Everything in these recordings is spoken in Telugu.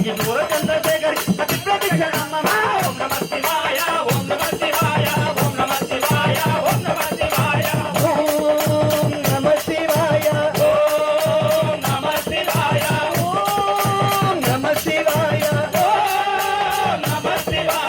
కి దూర చంద్రశేఖర్ అతి ప్రతిక్షణ ఓం నమ శివాయ ఓం నమ శివాయ ఓం నమ శివాయ ఓం నమ శివాయ ఓం నమ శివాయ ఓం నమ శివాయ ఓం నమ శివాయ ఓం నమ శివాయ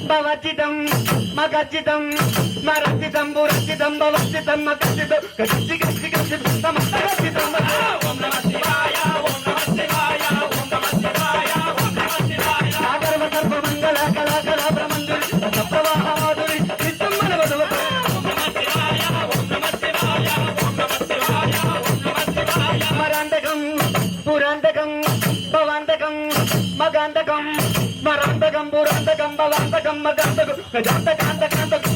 భవచితం మగచితం మరచితం పురచితం భవచితం మగచితం గచ్చి గచ్చి గచ్చి సమస్తగచ్చితం ఓం నమ శివాయ ఓం నమ శివాయ ఓం నమ శివాయ ఓం నమ శివాయ సాగర సర్వ మంగళ కళా కళా బ్రహ్మంజురి సప్తవాహ మాధురి నిత్యం మనవధవ ఓం నమ శివాయ ఓం నమ శివాయ ఓం నమ శివాయ ఓం నమ శివాయ మరాంతకం పురాంతకం భవాంతకం మగాంతకం మరాంతకం పురాంతకం భవాంతకం మగాంతకం గజాంతకాంతకాంతకం